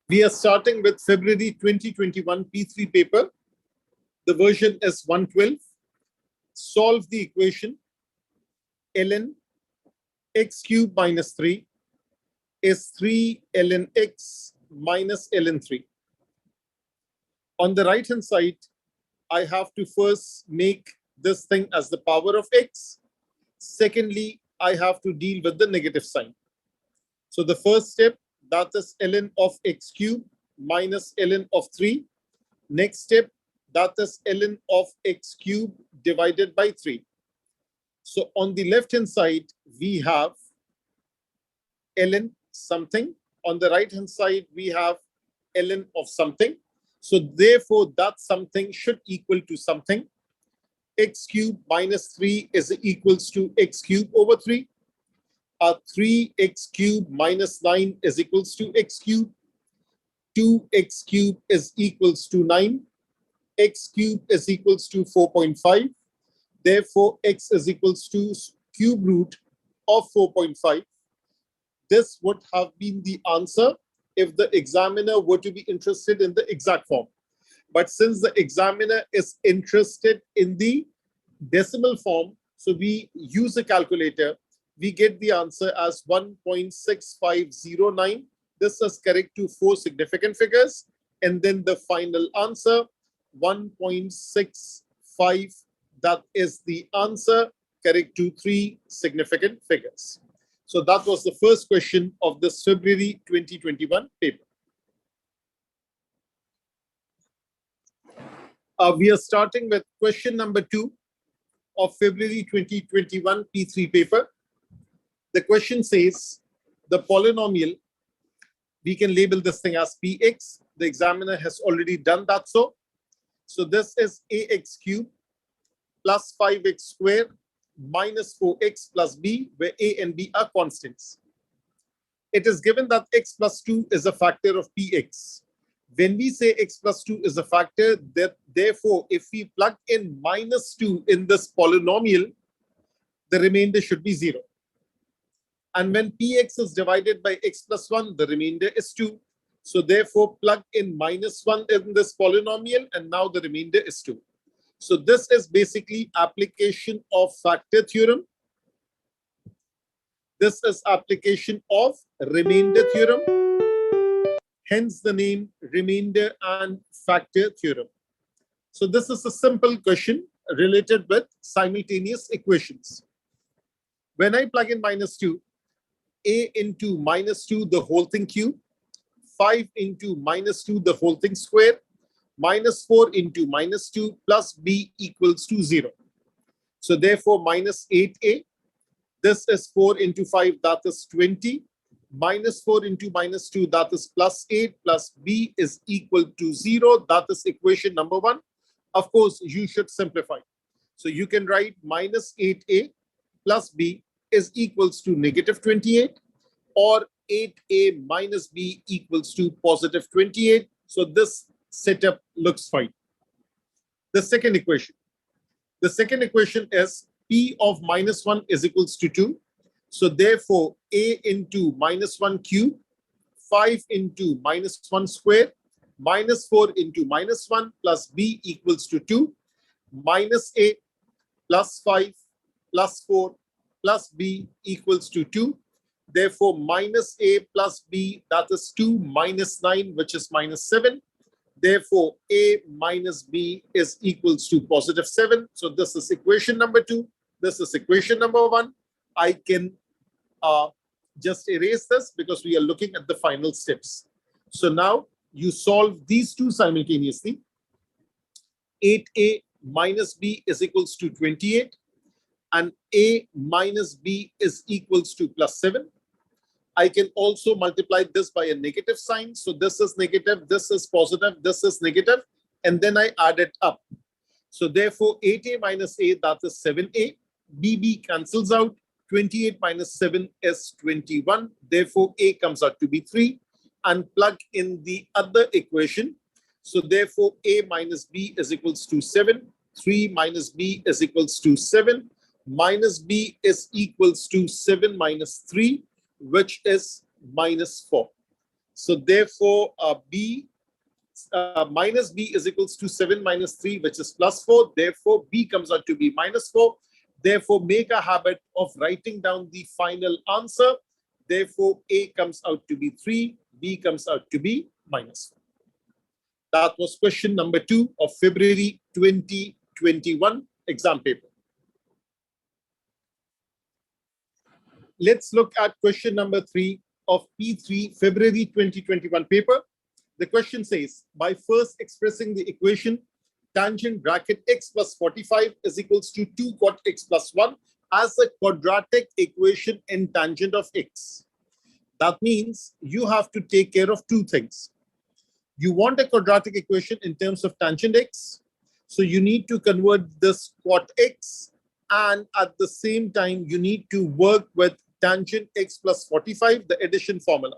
We are starting with February 2021 P3 paper. The version is 112. Solve the equation ln x cube minus 3 is 3 ln x minus ln 3. On the right hand side, I have to first make this thing as the power of x. Secondly, I have to deal with the negative sign. So the first step, that is ln of x cube minus ln of 3. Next step, that is ln of x cube divided by 3. So on the left hand side, we have ln something. On the right hand side, we have ln of something. So therefore, that something should equal to something. X cube minus 3 is equals to x cube over 3. 3x cube minus 9 is equals to x cube. 2x cube is equals to 9. X cube is equals to 4.5. Therefore, x is equals to cube root of 4.5. This would have been the answer if the examiner were to be interested in the exact form. But since the examiner is interested in the decimal form, so we use a calculator, we get the answer as 1.6509. This is correct to 4 significant figures. And then the final answer, 1.65, that is the answer, correct to 3 significant figures. So that was the first question of this February 2021 paper. We are starting with question number 2 of February 2021 P3 paper. The question says, the polynomial, we can label this thing as px. The examiner has already done that. So this is ax cube plus 5x squared minus 4x plus b, where a and b are constants. It is given that x plus 2 is a factor of px. When we say x plus 2 is a factor, that therefore, if we plug in minus 2 in this polynomial, the remainder should be 0. And when px is divided by x plus 1, the remainder is 2. So therefore, plug in minus 1 in this polynomial, and now the remainder is 2. So this is basically application of factor theorem. This is application of remainder theorem. Hence the name remainder and factor theorem. So this is a simple question related with simultaneous equations. When I plug in minus 2, a into minus 2 the whole thing cube, 5 into minus 2 the whole thing square, minus 4 into minus 2 plus b equals to 0. So therefore, minus 8a, this is 4 into 5, that is 20. Minus 4 into minus 2, that is plus 8, plus b is equal to 0. That is equation number 1. Of course, you should simplify. So you can write minus 8a plus b is equals to negative 28, or 8a minus b equals to positive 28. So this setup looks fine. The second equation. The second equation is p of minus 1 is equals to 2. So therefore, a into minus 1 cube, 5 into minus 1 square, minus 4 into minus 1 plus b equals to 2, minus a plus 5 plus 4 plus b equals to 2. Therefore, minus a plus b, that is 2 minus 9, which is minus 7. Therefore, a minus b is equals to positive 7. So this is equation number 2. This is equation number 1. I can just erase this because we are looking at the final steps. So now you solve these two simultaneously. 8a minus b is equals to 28, and a minus b is equals to plus 7. I can also multiply this by a negative sign. So this is negative, this is positive, this is negative, and then I add it up. So therefore, 8a minus a, that is 7a. bb cancels out. 28 minus 7 is 21. Therefore, a comes out to be 3. And plug in the other equation. So therefore, a minus b is equals to 7. 3 minus b is equals to 7. Minus b is equals to 7 minus 3, which is minus 4. So therefore, B minus B is equals to 7 minus 3, which is plus 4. Therefore, B comes out to be minus 4. Therefore, make a habit of writing down the final answer. Therefore, A comes out to be 3, B comes out to be minus 4. That was question number 2 of February 2021 exam paper. Let's look at question number 3 of P3 February 2021 paper. The question says, by first expressing the equation tangent bracket x plus 45 is equals to 2 cot x plus 1 as a quadratic equation in tangent of x. That means you have to take care of two things. You want a quadratic equation in terms of tangent x. So you need to convert this cot x, and at the same time, you need to work with tangent x plus 45, the addition formula.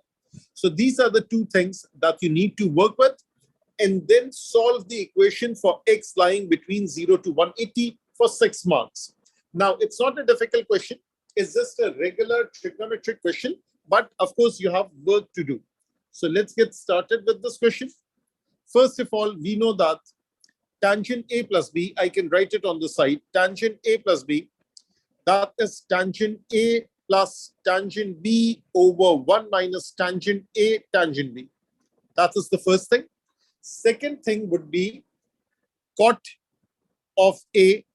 So these are the two things that you need to work with, and then solve the equation for x lying between 0 to 180 for 6 marks. Now, it's not a difficult question. It's just a regular trigonometric question, but of course, you have work to do. So let's get started with this question. First of all, we know that tangent A plus B, I can write it on the side, tangent A plus B, that is tangent A plus tangent B over 1 minus tangent A tangent B. That is the first thing. Second thing would be cot of A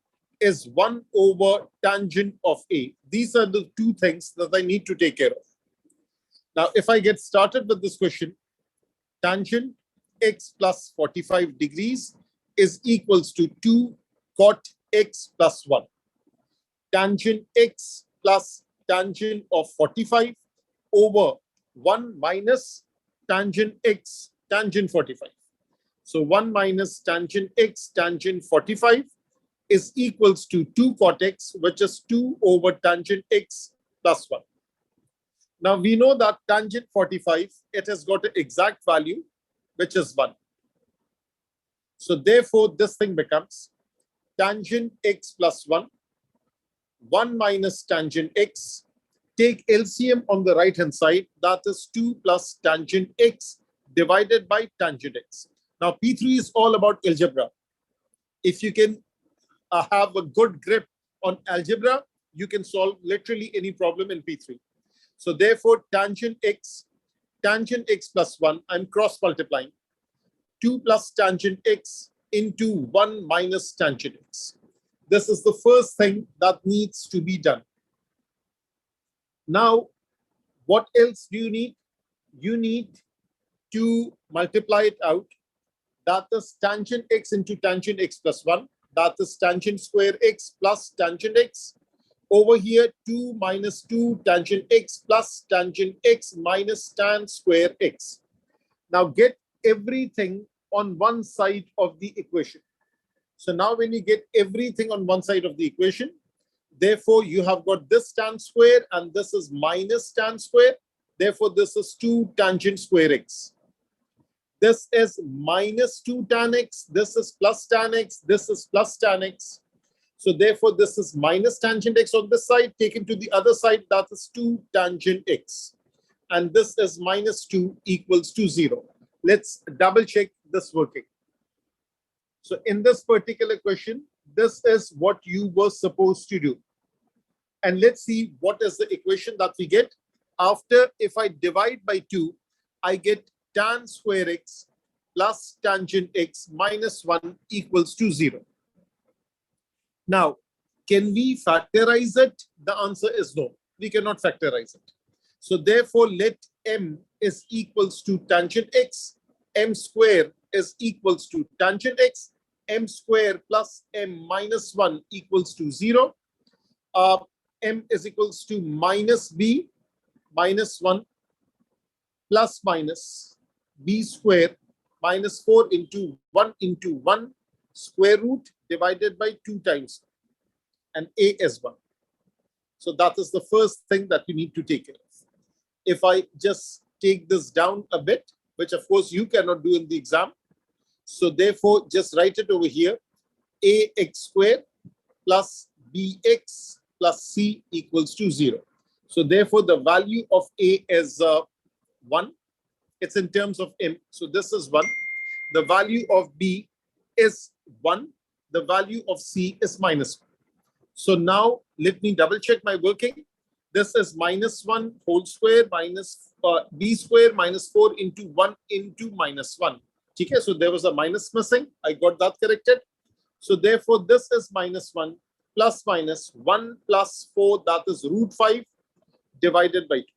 is 1 over tangent of A. These are the two things that I need to take care of. Now, if I get started with this question, tangent x plus 45 degrees is equals to 2 cot x plus 1. Tangent x plus tangent of 45 over 1 minus tangent x tangent 45. So 1 minus tangent x tangent 45 is equals to 2 cot x, which is 2 over tangent x plus 1. Now we know that tangent 45, it has got an exact value, which is 1. So therefore, this thing becomes tangent x plus 1, 1 minus tangent x, take LCM on the right hand side, that is 2 plus tangent x divided by tangent x. Now P3 is all about algebra. If you can have a good grip on algebra, you can solve literally any problem in P3. So therefore, tangent x plus 1, I'm cross multiplying, 2 plus tangent x into 1 minus tangent x. This is the first thing that needs to be done. Now, what else do you need? You need to multiply it out. That is tangent x into tangent x plus 1. That is tangent square x plus tangent x. Over here, 2 minus 2 tangent x plus tangent x minus tan square x. Now get everything on one side of the equation. So now when you get everything on one side of the equation, therefore you have got this tan square and this is minus tan square. Therefore, this is 2 tangent square x. This is minus 2 tan x. This is plus tan x. This is plus tan x. So therefore, this is minus tangent x on this side. Taken to the other side, that is 2 tangent x. And this is minus 2 equals to 0. Let's double check this working. So in this particular question, this is what you were supposed to do. And let's see what is the equation that we get. After, if I divide by 2, I get tan square x plus tangent x minus 1 equals to 0. Now, can we factorize it? The answer is no. We cannot factorize it. So therefore, let m is equals to tangent x, m square is equals to tangent x, m square plus m minus 1 equals to 0. M is equals to minus b minus 1 plus minus b square minus 4 into 1 square root divided by 2 times, and a is 1. So that is the first thing that you need to take care of. If I just take this down a bit, which of course you cannot do in the exam, so therefore just write it over here, ax square plus bx plus c equals to 0. So therefore the value of a is 1, It's in terms of M. So this is 1. The value of B is 1. The value of C is -1. So now let me double check my working. This is -1 whole square minus B square minus 4 into 1 into -1. Okay, so there was a minus missing. I got that corrected. So therefore, this is -1 plus -1 plus 4, that is √5 divided by 2.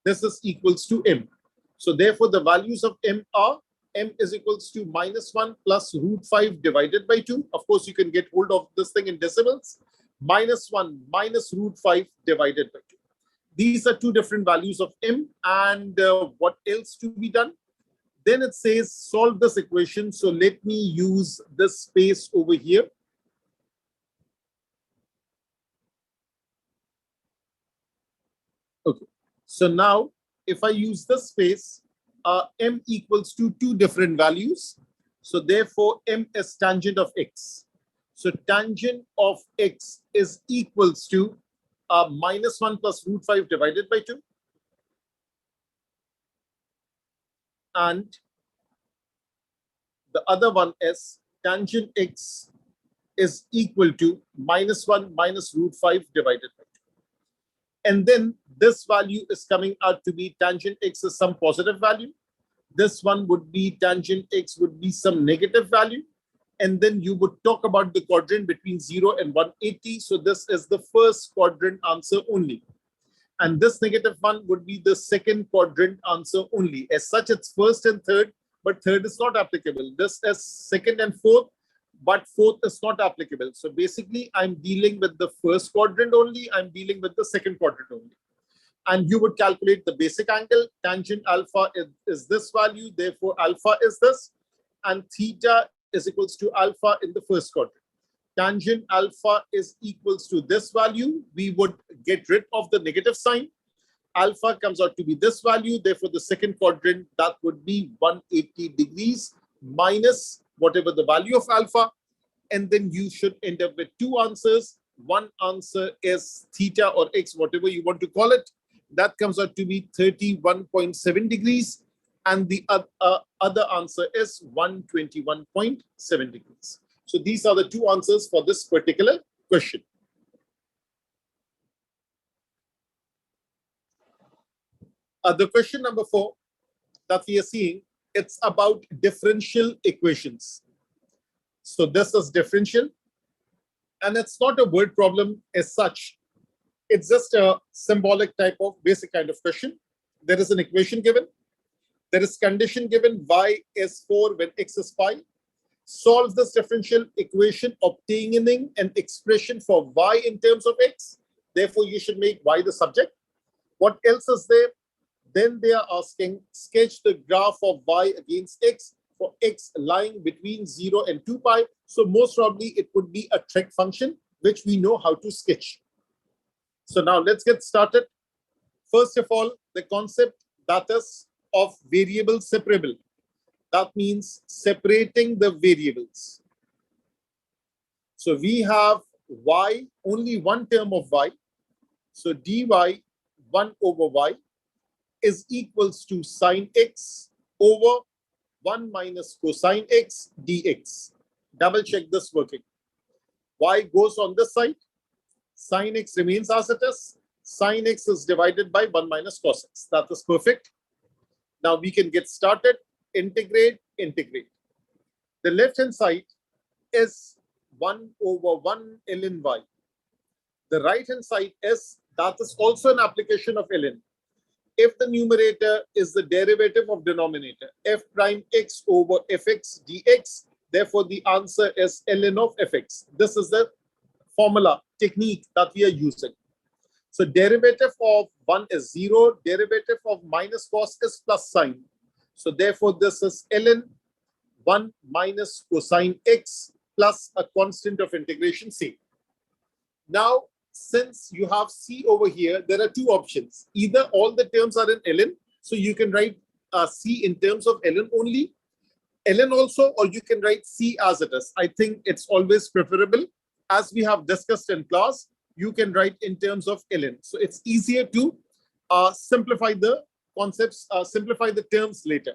This is equals to M. So therefore, the values of M are M is equals to -1 plus √5 divided by 2. Of course, you can get hold of this thing in decimals. -1 minus √5 divided by 2. These are two different values of M. And what else to be done? Then it says solve this equation. So let me use this space over here. Okay. So now if I use this space, M equals to two different values. So therefore, M is tangent of X. So tangent of X is equals to -1 plus √5 divided by 2. And the other one is tangent X is equal to -1 minus √5 divided by 2. And then this value is coming out to be tangent X is some positive value. This one would be tangent X would be some negative value. And then you would talk about the quadrant between 0 and 180. So this is the first quadrant answer only. And this negative one would be the second quadrant answer only. As such, it's first and third, but third is not applicable. This is second and fourth, but fourth is not applicable. So basically, I'm dealing with the first quadrant only. I'm dealing with the second quadrant only. And you would calculate the basic angle. Tangent alpha is this value. Therefore, alpha is this. And theta is equals to alpha in the first quadrant. Tangent alpha is equals to this value. We would get rid of the negative sign. Alpha comes out to be this value. Therefore, the second quadrant, that would be 180 degrees minus whatever the value of alpha. And then you should end up with two answers. One answer is theta or X, whatever you want to call it. That comes out to be 31.7 degrees. And the other answer is 121.7 degrees. So these are the two answers for this particular question. The question number 4 that we are seeing, it's about differential equations. So this is differential, and it's not a word problem as such. It's just a symbolic type of basic kind of question. There is an equation given. There is condition given y is 4 when x is pi. Solve this differential equation obtaining an expression for y in terms of x. Therefore, you should make y the subject. What else is there? Then they are asking, sketch the graph of y against x for x lying between 0 and 2 pi. So most probably it would be a trig function, which we know how to sketch. So now let's get started. First of all, the concept that is of variable separable. That means separating the variables. So we have y, only one term of y. So dy 1 over y is equals to sine x over 1 minus cosine x dx. Double check this working. Y goes on this side. Sine x remains as it is. Sine x is divided by 1 minus cos x. That is perfect. Now we can get started. Integrate, integrate. The left hand side is 1 over 1 ln y. The right hand side is, that is also an application of ln. If the numerator is the derivative of denominator, f prime x over fx dx, therefore the answer is ln of fx. This is the formula technique that we are using. So derivative of 1 is 0, derivative of minus cos is plus sine. So therefore this is ln 1 minus cosine x plus a constant of integration c. Now, since you have c over here, there are two options. Either all the terms are in ln, so you can write c in terms of ln only, ln also, or you can write c as it is. I think it's always preferable. As we have discussed in class, you can write in terms of ln. So it's easier to simplify the concepts, simplify the terms later.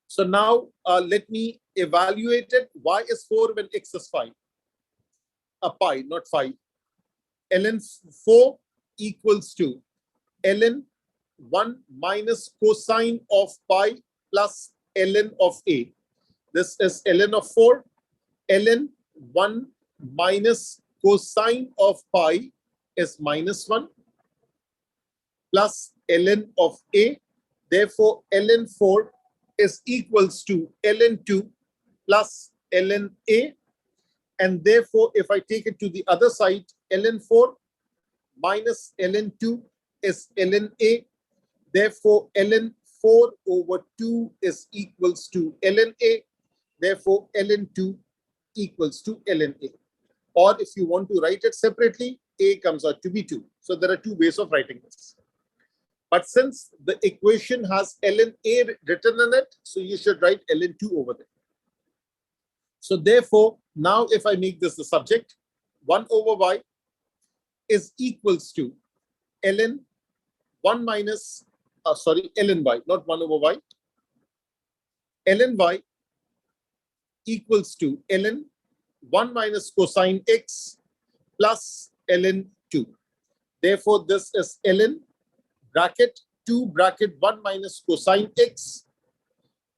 So now let me evaluate it. Y is 4 when X is 5. Pi, not 5. ln 4 equals to ln 1 minus cosine of pi plus ln of A. This is ln of 4. ln 1 minus cosine of pi is minus 1 plus ln of A. Therefore, ln 4 is equals to ln 2 plus ln A. And therefore, if I take it to the other side, ln 4 minus ln 2 is ln A. Therefore, ln 4 over 2 is equals to ln A. Therefore, ln 2 equals to ln A. Or if you want to write it separately, A comes out to be 2. So there are two ways of writing this. But since the equation has ln A written in it, so you should write ln 2 over there. So therefore, now if I make this the subject, 1 over y is equals to ln 1 minus, ln y, not 1 over y. ln y equals to ln 1 minus cosine x plus ln 2. Therefore, this is ln bracket 2 bracket 1 minus cosine x.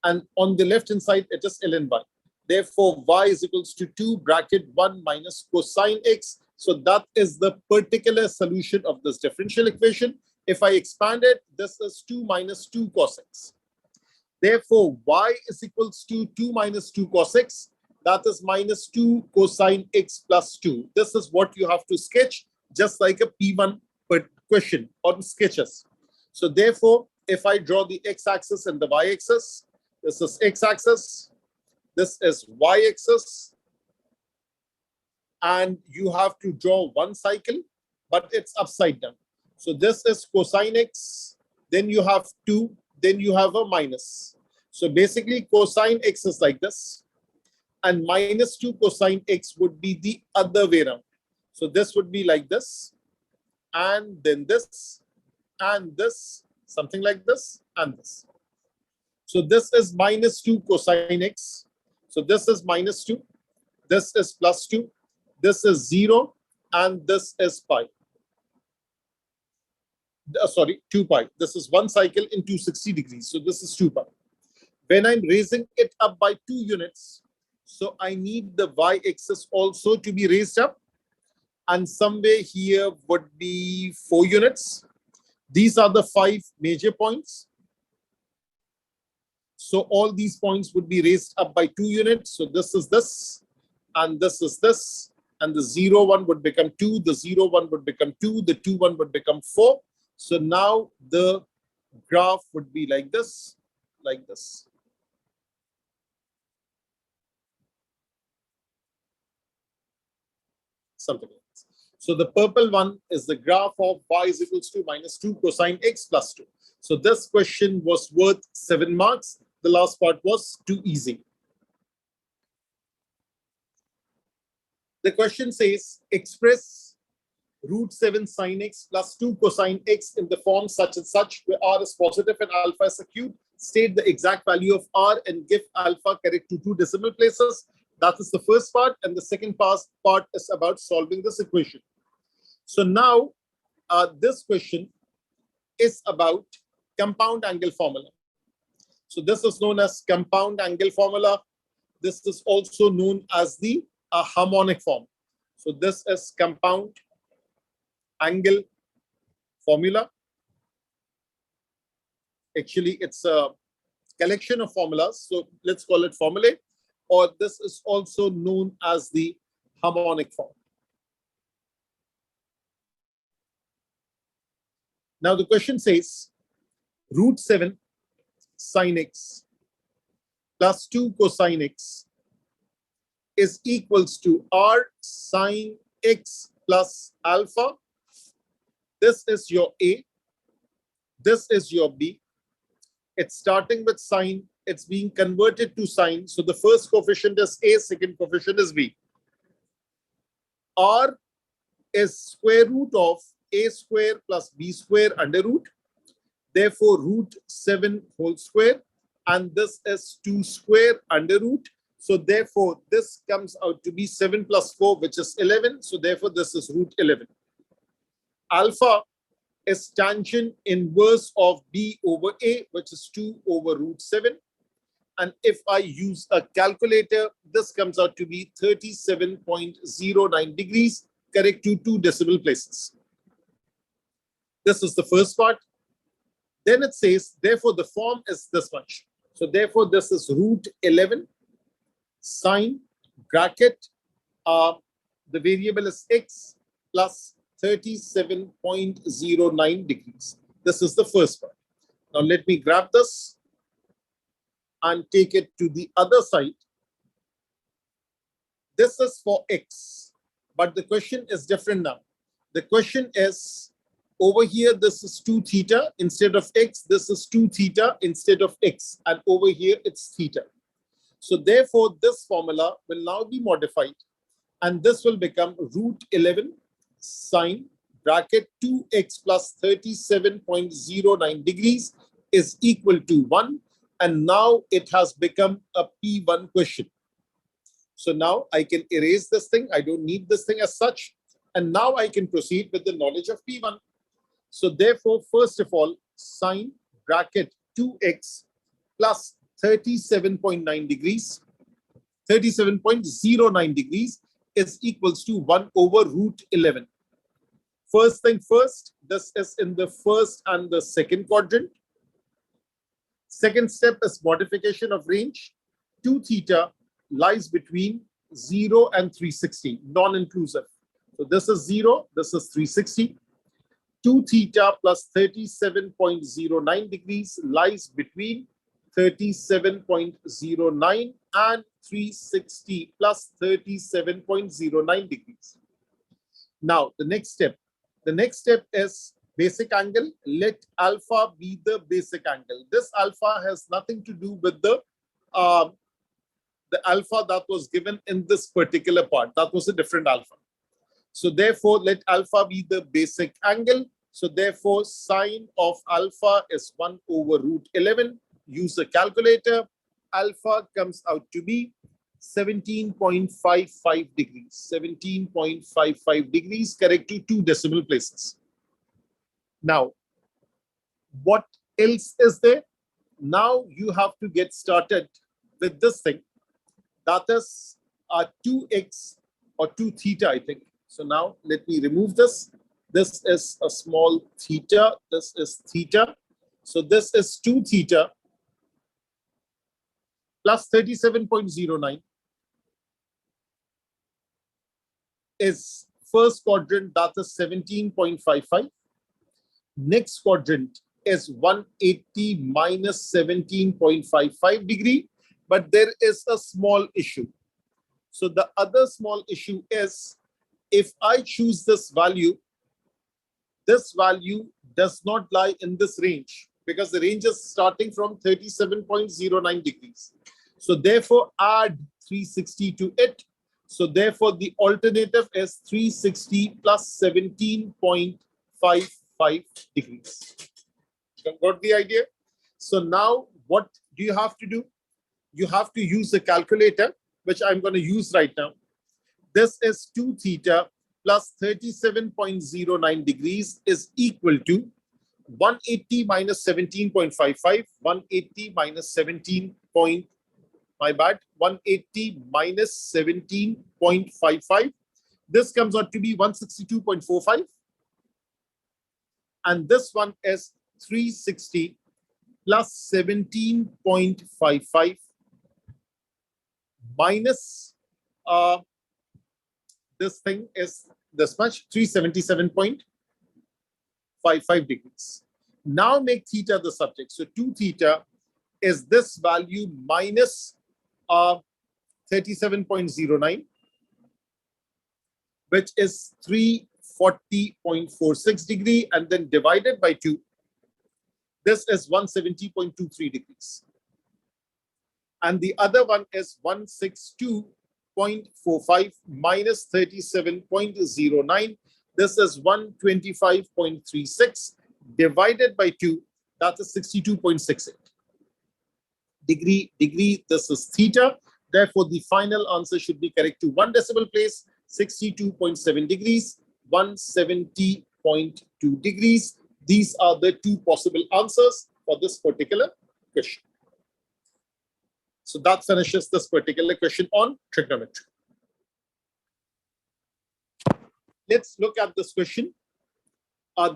And on the left hand side, it is ln y. Therefore, y is equals to 2 bracket 1 minus cosine x. So that is the particular solution of this differential equation. If I expand it, this is 2 minus 2 cos x. Therefore, y is equals to 2 minus 2 cos x. That is minus 2 cosine x plus 2. This is what you have to sketch, just like a P1 question on sketches. So therefore, if I draw the x-axis and the y-axis, this is x-axis, this is y-axis, and you have to draw one cycle, but it's upside down. So this is cosine x, then you have 2, then you have a minus. So basically cosine x is like this, and minus 2 cosine x would be the other way around. So this would be like this, and then this, and this, something like this, and this. So this is minus 2 cosine x. So this is minus 2, this is plus 2, this is 0, and this is pi. 2 pi. This is one cycle in 260 degrees. So this is 2 pi. When I'm raising it up by 2 units, so I need the y-axis also to be raised up. And somewhere here would be 4 units. These are the 5 major points. So all these points would be raised up by 2 units. So this is this, and this is this, and the 0, 1 would become 2, the 0, 1 would become 2, the 2, 1 would become 4. So now the graph would be like this, like this. Something like this. So the purple one is the graph of y is equals to minus 2 cosine x plus 2. So this question was worth 7 marks. The last part was too easy. The question says, express root 7 sine x plus 2 cosine x in the form such and such, where r is positive and alpha is a cube. State the exact value of r and give alpha correct to 2 decimal places. That is the first part. And the second part is about solving this equation. So now this question is about compound angle formula. So this is known as compound angle formula. This is also known as the harmonic form. So this is compound angle formula. Actually, it's a collection of formulas. So let's call it formulae. Or this is also known as the harmonic form. Now the question says, root 7 sine x plus 2 cosine x is equals to r sine x plus alpha. This is your A. This is your B. It's starting with sine. It's being converted to sine. So the first coefficient is A, second coefficient is B. R is square root of A square plus B square under root. Therefore, root 7 whole square, and this is 2 square under root. So therefore, this comes out to be 7 plus 4, which is 11. So therefore, this is root 11. Alpha is tangent inverse of b over a, which is 2 over root 7. And if I use a calculator, this comes out to be 37.09 degrees, correct to 2 decimal places. This is the first part. Then it says, therefore, the form is this much. So therefore, this is root 11 sine bracket. The variable is x plus 37.09 degrees. This is the first part. Now let me grab this and take it to the other side. This is for x, but the question is different now. The question is, over here, this is 2 theta instead of x. This is 2 theta instead of x. And over here, it's theta. So therefore, this formula will now be modified. And this will become root 11 sine bracket 2x plus 37.09 degrees is equal to 1. And now it has become a P1 question. So now I can erase this thing. I don't need this thing as such. And now I can proceed with the knowledge of P1. So therefore, first of all, sine bracket 2x plus 37.9 degrees, 37.09 degrees is equals to 1 over root 11. First thing first, this is in the first and the second quadrant. Second step is modification of range. 2 theta lies between 0 and 360, non-inclusive. So this is 0, this is 360. 2 theta plus 37.09 degrees lies between 37.09 and 360 plus 37.09 degrees. Now, the next step. The next step is basic angle. Let alpha be the basic angle. This alpha has nothing to do with the alpha that was given in this particular part. That was a different alpha. So therefore, let alpha be the basic angle. So therefore, sine of alpha is 1 over root 11. Use a calculator. Alpha comes out to be 17.55 degrees. 17.55 degrees, correct to 2 decimal places. Now, what else is there? Now you have to get started with this thing. That is 2x or 2 theta, I think. So now let me remove this. This is a small theta. This is theta. So this is 2 theta plus 37.09 is first quadrant, that is 17.55. Next quadrant is 180 minus 17.55 degree. But there is a small issue. So the other small issue is, if I choose this value does not lie in this range because the range is starting from 37.09 degrees. So therefore, add 360 to it. So therefore, the alternative is 360 plus 17.55 degrees. Got the idea? So now what do you have to do? You have to use the calculator, which I'm going to use right now. This is 2 theta plus 37.09 degrees is equal to 180 minus 17.55. 180 minus 17. My bad. 180 minus 17.55. This comes out to be 162.45. And this one is 360 plus 17.55 minus this thing is this much, 377.55 degrees. Now make theta the subject. So 2 theta is this value minus 37.09, which is 340.46 degree, and then divided by 2. This is 170.23 degrees. And the other one is 162.45 minus 37.09. This is 125.36 divided by 2. That is 62.68. Degree, this is theta. Therefore, the final answer should be correct to 1 decimal place, 62.7 degrees, 170.2 degrees. These are the two possible answers for this particular question. So that finishes this particular question on trigonometry. Let's look at this question.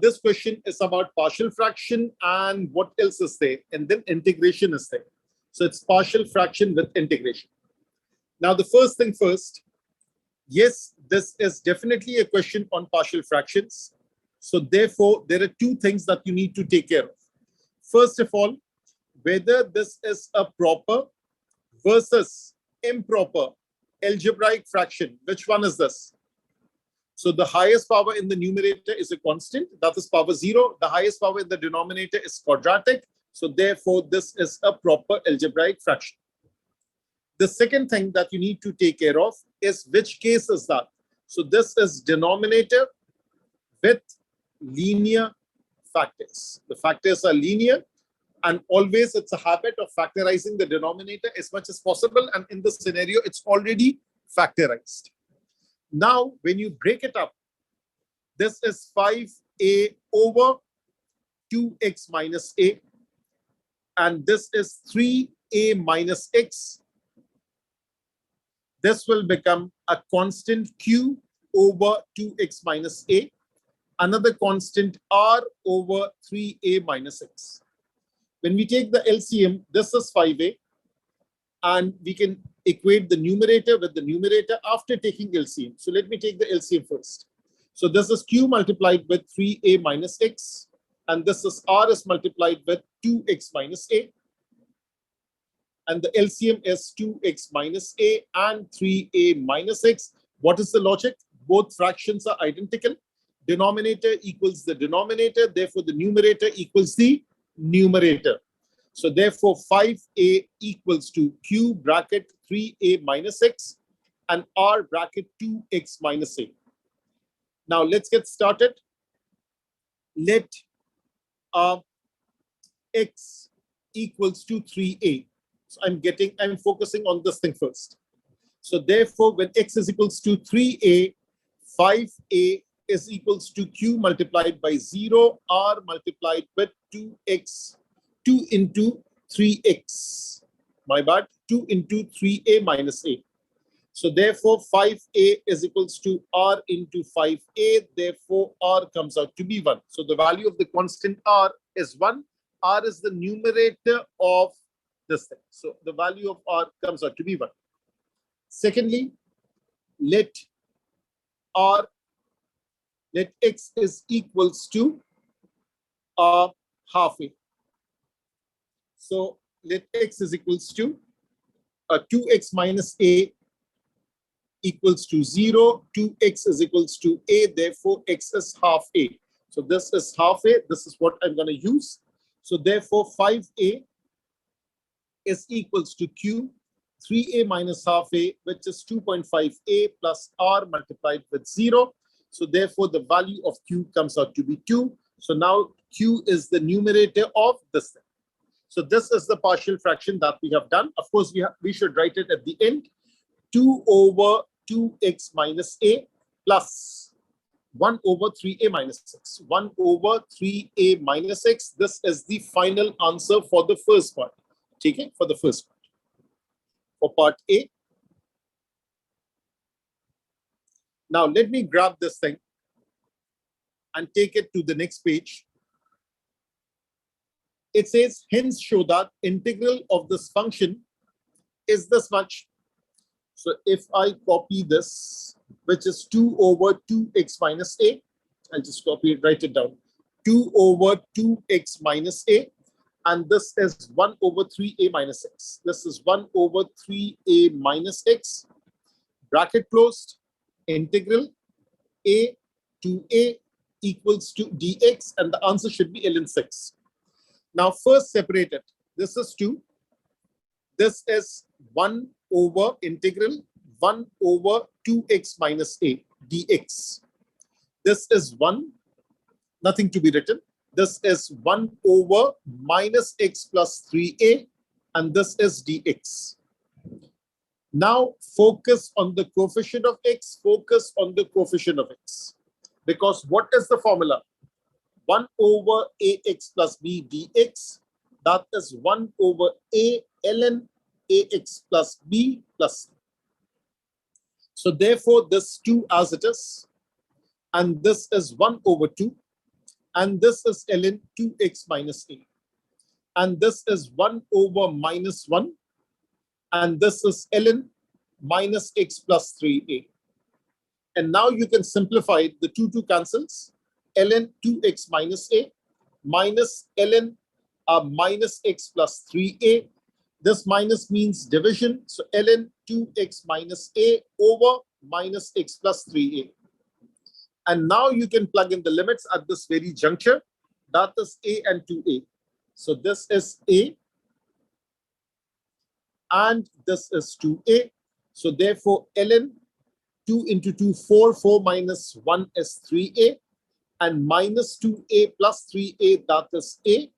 This question is about partial fraction and what else is there? And then integration is there. So it's partial fraction with integration. Now, the first thing first, yes, this is definitely a question on partial fractions. So therefore, there are two things that you need to take care of. First of all, whether this is a proper versus improper algebraic fraction. Which one is this? So the highest power in the numerator is a constant, that is power 0. The highest power in the denominator is quadratic. So therefore, this is a proper algebraic fraction. The second thing that you need to take care of is which case is that. So this is denominator with linear factors. The factors are linear, and always it's a habit of factorizing the denominator as much as possible. And in this scenario, it's already factorized. Now, when you break it up, this is 5a over 2x minus a, and this is 3a minus x. This will become a constant q over 2x minus a, another constant r over 3a minus x. When we take the LCM, this is 5a, and we can equate the numerator with the numerator after taking LCM. So let me take the LCM first. So this is q multiplied with 3a minus x, and this is r is multiplied with 2x minus a. And the LCM is 2x minus a and 3a minus x. What is the logic? Both fractions are identical. Denominator equals the denominator. Therefore, the numerator equals the numerator. So therefore, 5a equals to q bracket 3a minus x and r bracket 2x minus a. Now, let's get started. Let x equals to 3a. So I'm focusing on this thing first. So therefore, when x is equals to 3a, 5a is equals to q multiplied by 0, r multiplied with 2x, 2 into 3x. My bad, 2 into 3a minus a. So therefore, 5a is equals to r into 5a. Therefore, r comes out to be 1. So the value of the constant r is 1. R is the numerator of this thing. So the value of r comes out to be 1. Secondly, let x is equals to half a. So let x is equals to 2x minus a equals to 0. 2x is equals to a. Therefore, x is half a. So this is half a. This is what I'm going to use. So therefore, 5a is equals to q, 3a minus half a, which is 2.5a plus r multiplied with 0. So therefore, the value of q comes out to be 2. So now q is the numerator of this thing. So this is the partial fraction that we have done. Of course, we should write it at the end. 2 over 2x minus a plus 1 over 3a minus x. 1 over 3a minus x. This is the final answer for the first part. Okay, for the first part. For part A. Now, let me grab this thing and take it to the next page. It says, hence show that integral of this function is this much. So if I copy this, which is 2 over 2x minus a, I'll just copy it, write it down. 2 over 2x minus a. And this is 1 over 3a minus x. This is 1 over 3a minus x. Bracket closed. Integral a to a equals to dx. And the answer should be ln 6. Now, first separate it. This is 2. This is 1 over integral 1 over 2x minus a dx. This is 1. Nothing to be written. This is 1 over minus x plus 3a, and this is dx. Now focus on the coefficient of x, focus on the coefficient of x. Because what is the formula? 1 over ax plus b dx, that is 1 over a ln ax plus b plus c. So therefore, this 2 as it is, and this is 1 over 2, and this is ln 2x minus a. And this is 1 over minus 1, and this is ln minus x plus 3a. And now you can simplify it. The 2 cancels. Ln 2x minus a minus ln minus x plus 3a. This minus means division. So ln 2x minus a over minus x plus 3a. And now you can plug in the limits at this very juncture. That is a and 2a. So this is a and this is 2a. So therefore, ln 2 into 2, 4, 4 minus 1 is 3a, and minus 2a plus 3a, that is a.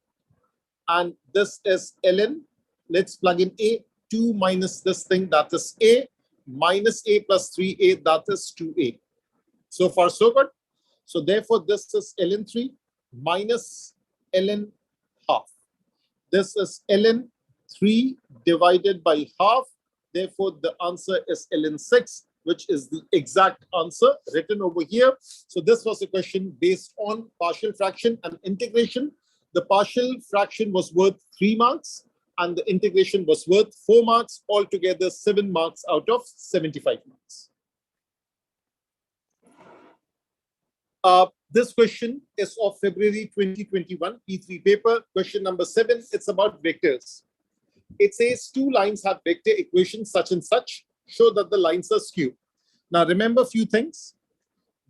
And this is ln, let's plug in a, 2 minus this thing, that is a, minus a plus 3a, that is 2a. So far, so good. So therefore, this is ln 3 minus ln half. This is ln 3 divided by half. Therefore, the answer is ln 6, which is the exact answer written over here. So this was a question based on partial fraction and integration. The partial fraction was worth 3 marks and the integration was worth 4 marks, altogether 7 marks out of 75 marks. This question is of February 2021 P3 paper. Question number 7, it's about vectors. It says 2 lines have vector equations such and such. Show that the lines are skewed. Now remember a few things.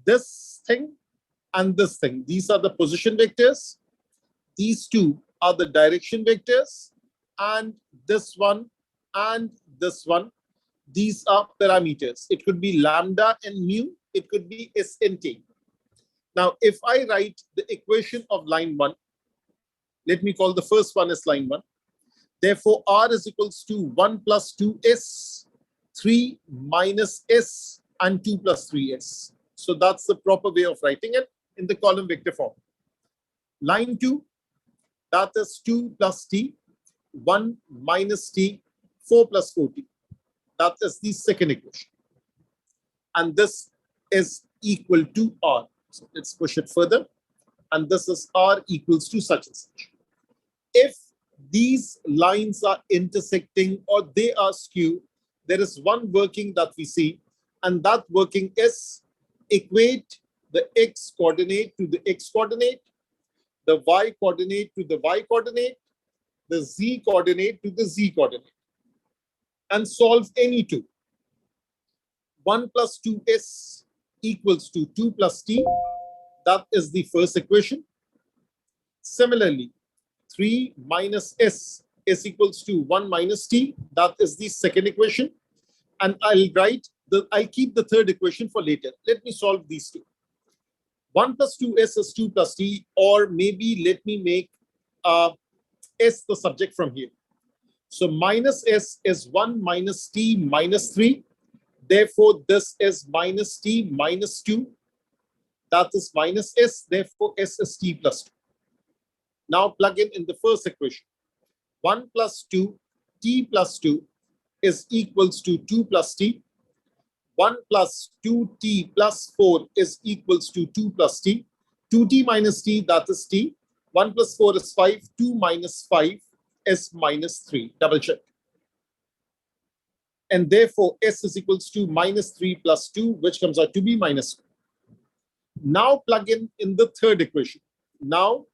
This thing and this thing. These are the position vectors. These 2 are the direction vectors. And this one and this one. These are parameters. It could be lambda and mu. It could be s and t. Now if I write the equation of line 1, let me call the first one as line 1. Therefore, R is equals to 1 plus 2s, 3 minus s, and 2 plus 3s. So that's the proper way of writing it in the column vector form. Line 2, that is 2 plus t, 1 minus t, 4 plus 4t. That is the second equation. And this is equal to R. So let's push it further. And this is R equals to such and such. If these lines are intersecting or they are skewed, there is one working that we see, and that working is equate the x coordinate to the x coordinate, the y coordinate to the y coordinate, the z coordinate to the z coordinate, and solve any 2. 1 plus 2s equals to 2 plus t. That is the first equation. Similarly, 3 minus s is equals to 1 minus t. That is the second equation. And I'll keep the third equation for later. Let me solve these 2. 1 plus 2s is 2 plus t, or maybe let me make s the subject from here. So minus s is 1 minus t minus 3. Therefore, this is minus t minus 2. That is minus s. Therefore, s is t plus 2. Now plug in the first equation. 1 plus 2, t plus 2 is equals to 2 plus t. 1 plus 2t plus 4 is equals to 2 plus t. 2t minus t, that is t. 1 plus 4 is 5. 2 minus 5 is minus 3. Double check. And therefore, s is equals to minus 3 plus 2, which comes out to be minus 2. Now plug in the third equation. Now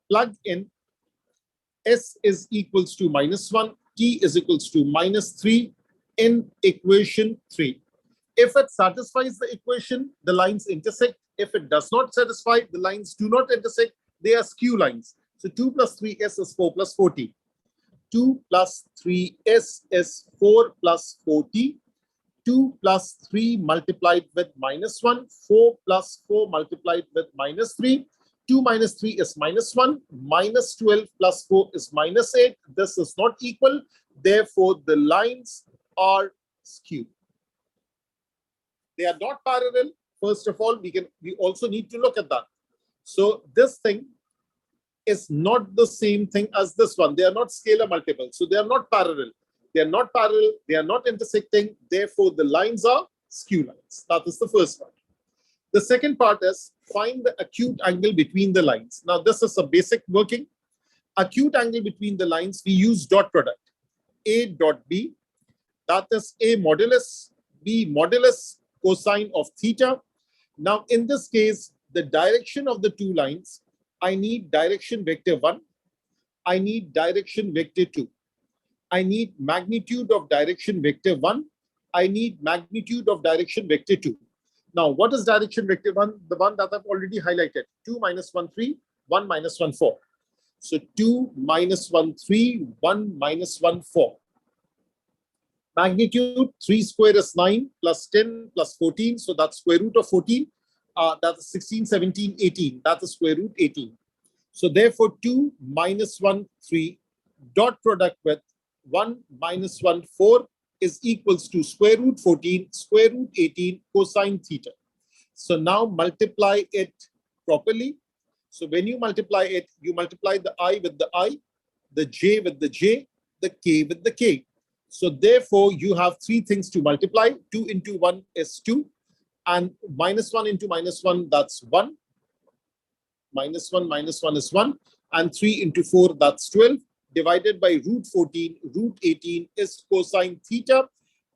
plug in s is equals to minus 1, t is equals to minus 3 in equation 3. If it satisfies the equation, the lines intersect. If it does not satisfy, the lines do not intersect. They are skew lines. So 2 plus 3s is 4 plus 4t. 2 plus 3s is 4 plus 4t. 2 plus 3 multiplied with minus 1. 4 plus 4 multiplied with minus 3. 2 minus 3 is -1. Minus 12 plus 4 is -8. This is not equal. Therefore, the lines are skewed. They are not parallel. First of all, we also need to look at that. So this thing is not the same thing as this one. They are not scalar multiples. So they are not parallel. They are not parallel. They are not intersecting. Therefore, the lines are skew lines. That is the first part. The second part is find the acute angle between the lines. Now, this is a basic working. Acute angle between the lines, we use dot product. A dot B, that is A modulus, B modulus cosine of theta. Now, in this case, the direction of the two lines, I need direction vector 1. I need direction vector 2. I need magnitude of direction vector 1. I need magnitude of direction vector 2. Now, what is direction vector 1? The one that I've already highlighted. 2 minus 1, 3, 1 minus 1, 4. So 2 minus 1, 3, 1 minus 1, 4. Magnitude 3 square is 9 plus 10 plus 14. So that's square root of 14. That is 16, 17, 18. That is square root 18. So therefore, 2 minus 1, 3 dot product with 1 minus 1, 4 is equals to square root 14, square root 18 cosine theta. So now multiply it properly. So when you multiply it, you multiply the I with the I, the J with the J, the K with the K. So therefore, you have three things to multiply. 2 into 1 is 2. And minus 1 into minus 1, that's 1. Minus 1 is 1. And 3 into 4, that's 12. Divided by root 14, root 18 is cosine theta.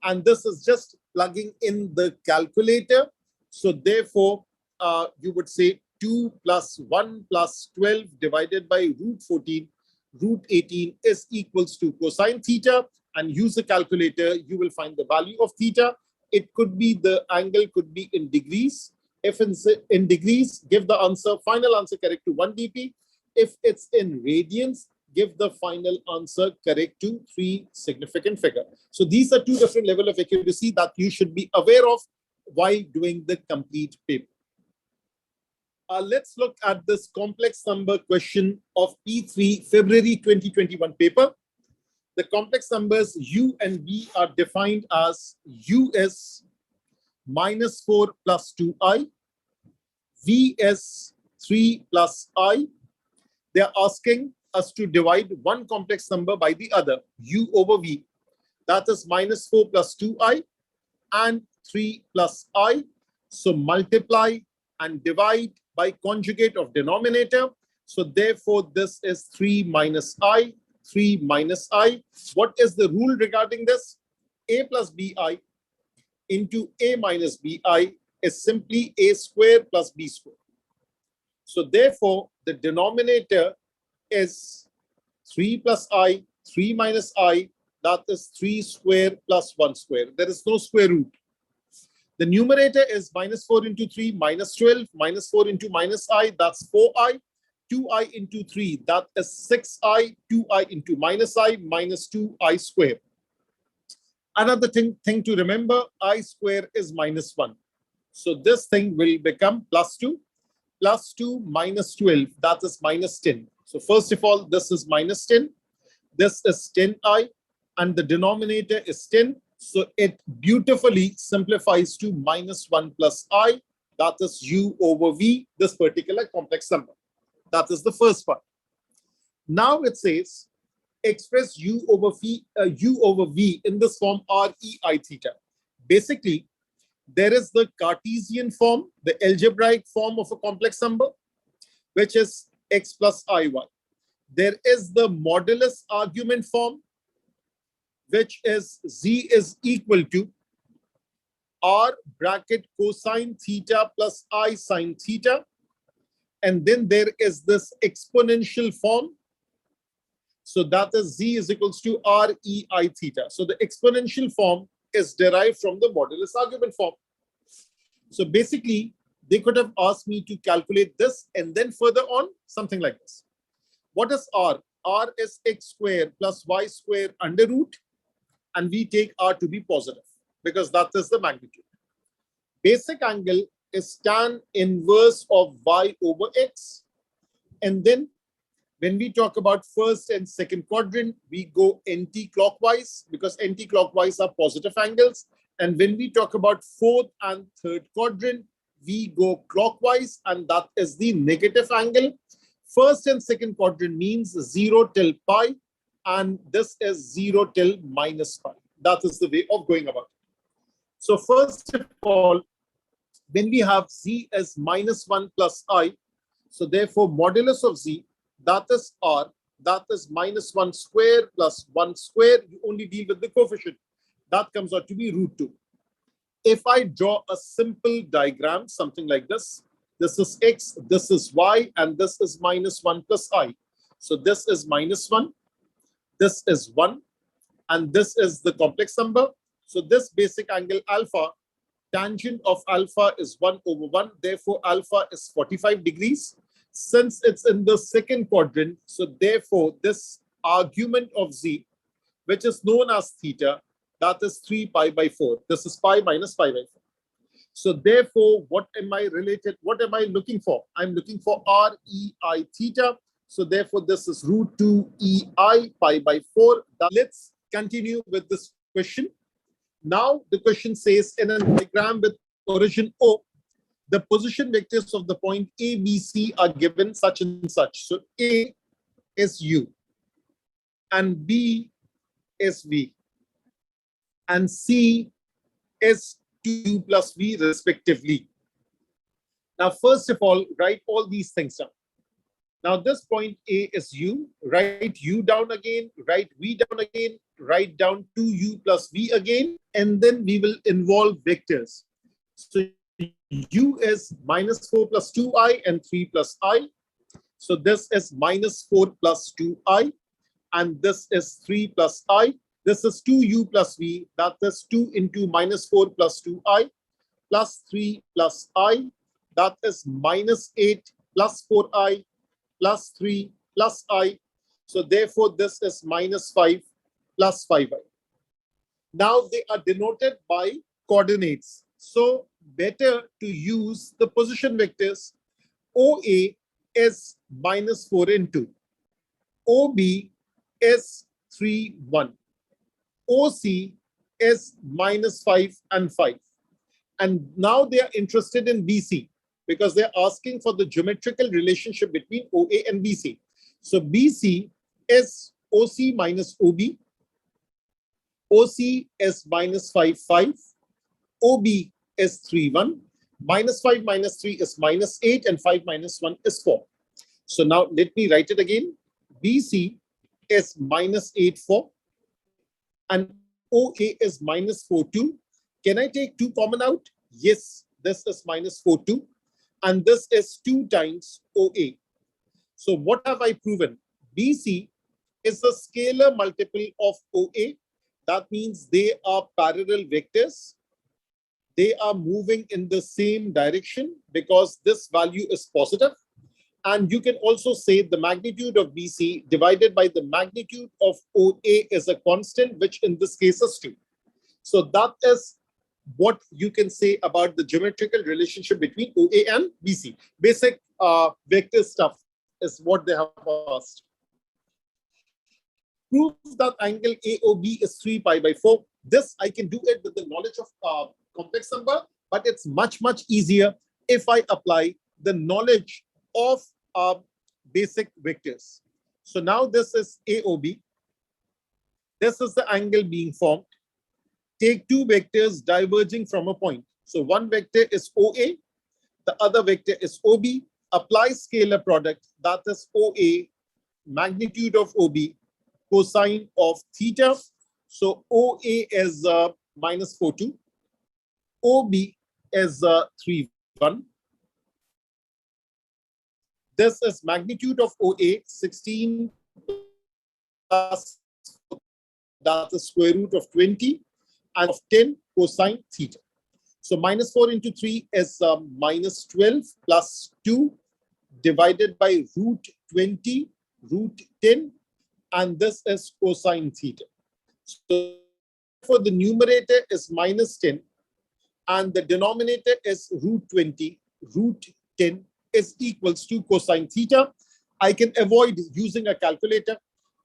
And this is just plugging in the calculator. So therefore, you would say 2 plus 1 plus 12 divided by root 14, root 18 is equals to cosine theta. And use the calculator, you will find the value of theta. It could be, the angle could be in degrees. If in degrees, give the answer, final answer correct to 1 dp. If it's in radians, give the final answer correct to 3 significant figure. So these are two different levels of accuracy that you should be aware of while doing the complete paper. Let's look at this complex number question of P3 February 2021 paper. The complex numbers U and V are defined as U is minus 4 plus 2i, V is 3 plus I. They are asking us to divide one complex number by the other, U over V. That is minus 4 plus 2i and 3 plus I. So multiply and divide by conjugate of denominator. So therefore, this is 3 minus I. 3 minus I. What is the rule regarding this? A plus bi into a minus bi is simply a square plus b square. So therefore, the denominator is 3 plus I, 3 minus I, that is 3 square plus 1 square. There is no square root. The numerator is minus 4 into 3, minus 12, minus 4 into minus I, that's 4i. 2i into 3, that is 6i, 2i into minus I, minus 2i square. Another thing to remember, I square is minus 1. So this thing will become plus 2. Plus 2 minus 12, that is minus 10. So first of all, this is minus 10. This is 10i, and the denominator is 10. So it beautifully simplifies to minus 1 plus I, that is u over v, this particular complex number. That is the first part. Now it says, express u over v in this form rei theta. Basically, there is the Cartesian form, the algebraic form of a complex number, which is x plus iy. There is the modulus argument form, which is z is equal to r bracket cosine theta plus I sine theta. And then there is this exponential form. So that is z is equals to rei theta. So the exponential form is derived from the modulus argument form. So basically, they could have asked me to calculate this and then further on something like this. What is r? R is x square plus y square under root. And we take r to be positive because that is the magnitude. Basic angle is tan inverse of y over x. And then when we talk about first and second quadrant, we go anti-clockwise because anti-clockwise are positive angles. And when we talk about fourth and third quadrant, we go clockwise, and that is the negative angle. First and second quadrant means 0 till pi, and this is 0 till minus pi. That is the way of going about it. So first of all, when we have z as -1 plus I, so therefore modulus of z, that is r, that is -1 square plus 1 square. You only deal with the coefficient. That comes out to be √2. If I draw a simple diagram, something like this is x, this is y, and this is -1 plus I. So this is -1, this is 1, and this is the complex number. So this basic angle alpha, tangent of alpha is 1/1. Therefore, alpha is 45 degrees. Since it's in the second quadrant, so therefore this argument of z, which is known as theta, that is 3 pi by 4. This is pi minus pi by 4. So therefore, what am I looking for? I'm looking for r e I theta. So therefore, this is √2 EI pi by 4. Let's continue with this question. Now the question says, in a diagram with origin O, the position vectors of the point A, B, C are given such and such. So A is U, and B is V, and C is 2U plus V respectively. Now, first of all, write all these things down. Now, this point A is U. Write U down again, write V down again, write down 2U plus V again, and then we will involve vectors. So U is -4 plus 2I and 3 plus I. So this is -4 plus 2I, and this is 3 plus I. This is 2U plus V, that is 2 into -4 plus 2I plus 3 plus I, that is -8 plus 4I plus 3 plus I. So therefore, this is -5 plus 5I. Now they are denoted by coordinates. So better to use the position vectors. OA is -4 and 2. OB is 3, 1. OC is -5 and 5. And now they are interested in BC because they're asking for the geometrical relationship between OA and BC. So BC is OC minus OB. OC is -5, 5. OB is 3, 1. -5 minus 3 is -8, and 5 minus 1 is 4. So now let me write it again. BC is -8, 4. And OA is -4, 2. Can I take 2 common out? Yes, this is -4, 2. And this is 2 times OA. So what have I proven? BC is a scalar multiple of OA. That means they are parallel vectors. They are moving in the same direction because this value is positive. And you can also say the magnitude of BC divided by the magnitude of OA is a constant, which in this case is 2. So that is what you can say about the geometrical relationship between OA and BC. Basic vector stuff is what they have asked. Prove that angle AOB is 3 pi by 4. This I can do it with the knowledge of complex number, but it's much, much easier if I apply the knowledge of basic vectors. So now this is AOB. This is the angle being formed. Take 2 vectors diverging from a point. So one vector is OA, the other vector is OB. Apply scalar product, that is OA, magnitude of OB, cosine of theta. So OA is -4, 2. OB is 3, 1. This is magnitude of OA, 16 plus, that is square root of 20, and of 10 cosine theta. So -4 into 3 is -12 plus 2 divided by √20, √10, and this is cosine theta. So for the numerator is -10 and the denominator is √20, √10 is equals to cosine theta. I can avoid using a calculator.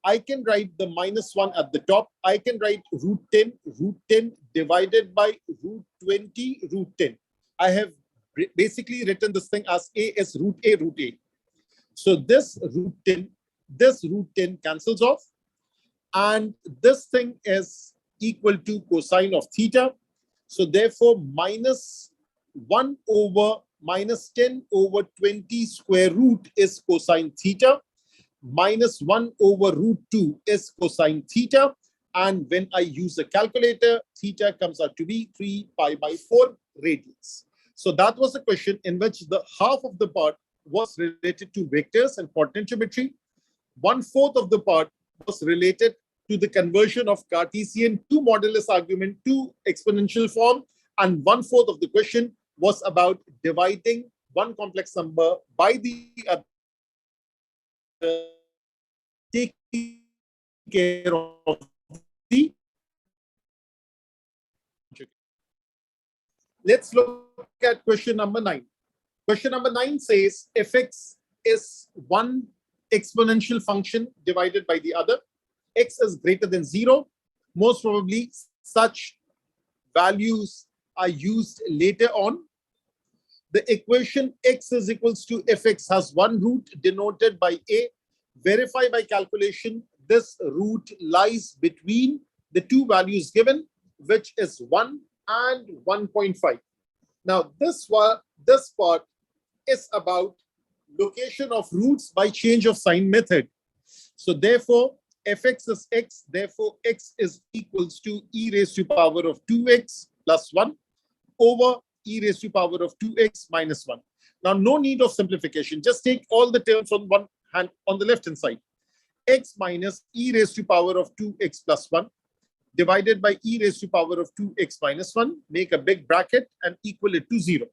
I can write the -1 at the top. I can write root 10 divided by root 20, root 10. I have basically written this thing as A is root A, root A. So this root 10 cancels off. And this thing is equal to cosine of theta. So therefore, -1 over -10 over 20 square root is cosine theta. -1 over root 2 is cosine theta. And when I use a calculator, theta comes out to be 3 pi by 4 radians. So that was a question in which the half of the part was related to vectors and potentiometry. 1/4 of the part was related to the conversion of Cartesian to modulus argument to exponential form. And 1/4 of the question was about dividing one complex number by the other, taking care of the. Let's look at question number 9. Question number 9 says fx is one exponential function divided by the other. X is greater than 0. Most probably such values are used later on. The equation x is equals to fx has one root denoted by a. Verify by calculation. This root lies between the two values given, which is 1 and 1.5. Now this part is about location of roots by change of sign method. So therefore, fx is x, therefore x is equals to e raised to power of 2x plus 1 over e raised to power of 2x minus 1. Now, no need of simplification. Just take all the terms on one hand on the left hand side. X minus e raised to power of 2x plus 1 divided by e raised to power of 2x minus 1. Make a big bracket and equal it to 0.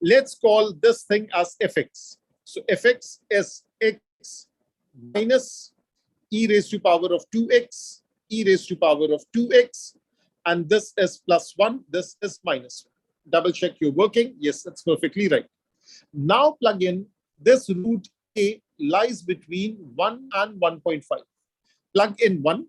Let's call this thing as fx. So fx is x minus e raised to power of 2x, e raised to power of 2x, and this is plus 1, this is minus 1. Double check you're working. Yes, that's perfectly right. Now plug in this root a lies between 1 and 1.5. Plug in 1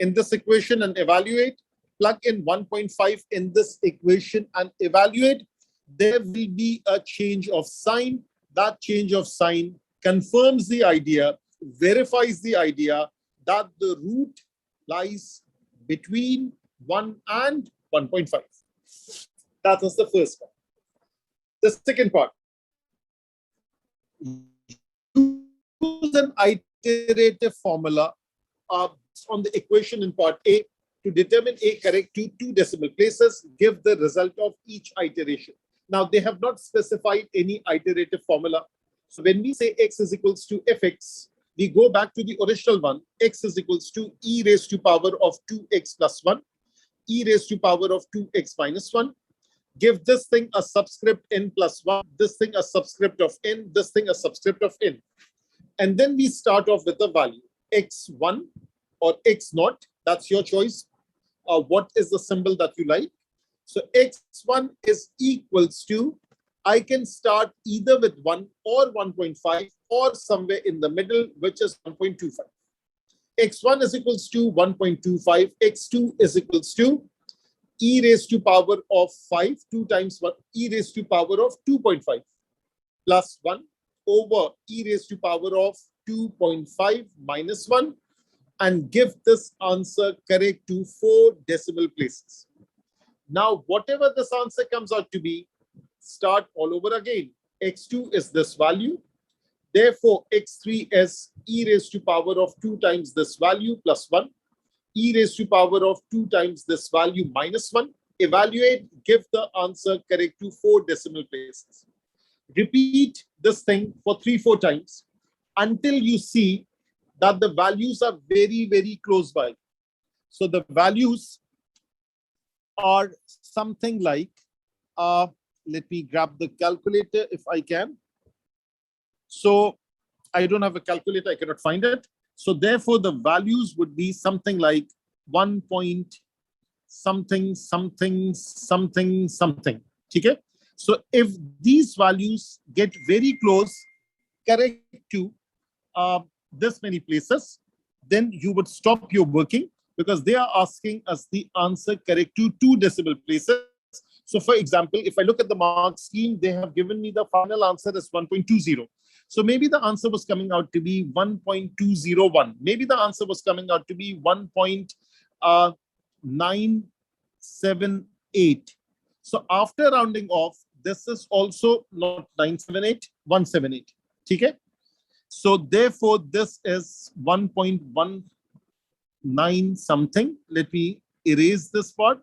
in this equation and evaluate. Plug in 1.5 in this equation and evaluate. There will be a change of sign. That change of sign confirms the idea, verifies the idea that the root lies between 1 and 1.5. That was the first part. The second part. Use an iterative formula on the equation in part A to determine a correct to 2 decimal places. Give the result of each iteration. Now, they have not specified any iterative formula. So when we say x is equals to fx, we go back to the original one. X is equals to e raised to power of 2x plus 1, e raised to power of 2x minus 1. Give this thing a subscript n plus 1, this thing a subscript of n, this thing a subscript of n. And then we start off with a value, x1 or x0. That's your choice. What is the symbol that you like? So x1 is equals to, I can start either with 1 or 1.5 or somewhere in the middle, which is 1.25. x1 is equals to 1.25. x2 is equals to e raised to power of 5, 2 times 1, e raised to power of 2.5 plus 1 over e raised to power of 2.5 minus 1, and give this answer correct to 4 decimal places. Now, whatever this answer comes out to be, start all over again. x2 is this value. Therefore, x3 is e raised to power of 2 times this value plus 1, e raised to power of 2 times this value minus 1. Evaluate, give the answer correct to 4 decimal places. Repeat this thing for 3-4 times until you see that the values are very, very close by. So the values are something like, let me grab the calculator if I can. So I don't have a calculator, I cannot find it. So therefore the values would be something like 1 point something, something, something, something. Okay? So if these values get very close, correct to this many places, then you would stop your working, because they are asking us the answer correct to 2 decimal places. So for example, if I look at the mark scheme, they have given me the final answer as 1.20. So maybe the answer was coming out to be 1.201. Maybe the answer was coming out to be 1.978. So after rounding off, this is also not 978, 178. Okay? So therefore, this is 1.19 something. Let me erase this part.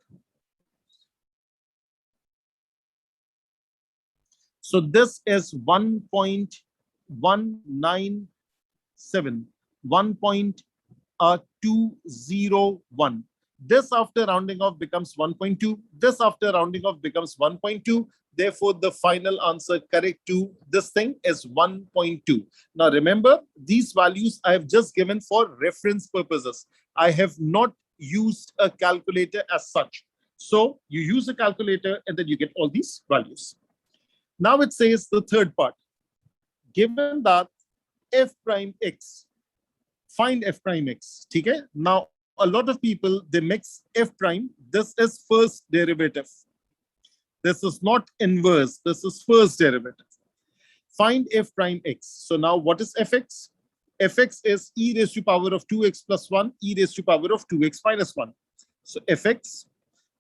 So this is 1.197, 1.201. This after rounding off becomes 1.2. This after rounding off becomes 1.2. Therefore, the final answer correct to this thing is 1.2. Now, remember, these values I have just given for reference purposes. I have not used a calculator as such. So you use a calculator and then you get all these values. Now it says the third part. Given that f prime x, find f prime x. Okay? Now, a lot of people, they mix f prime. This is first derivative. This is not inverse. This is first derivative. Find f prime x. So now what is fx? Fx is e raised to power of 2x plus 1, e raised to power of 2x minus 1. So fx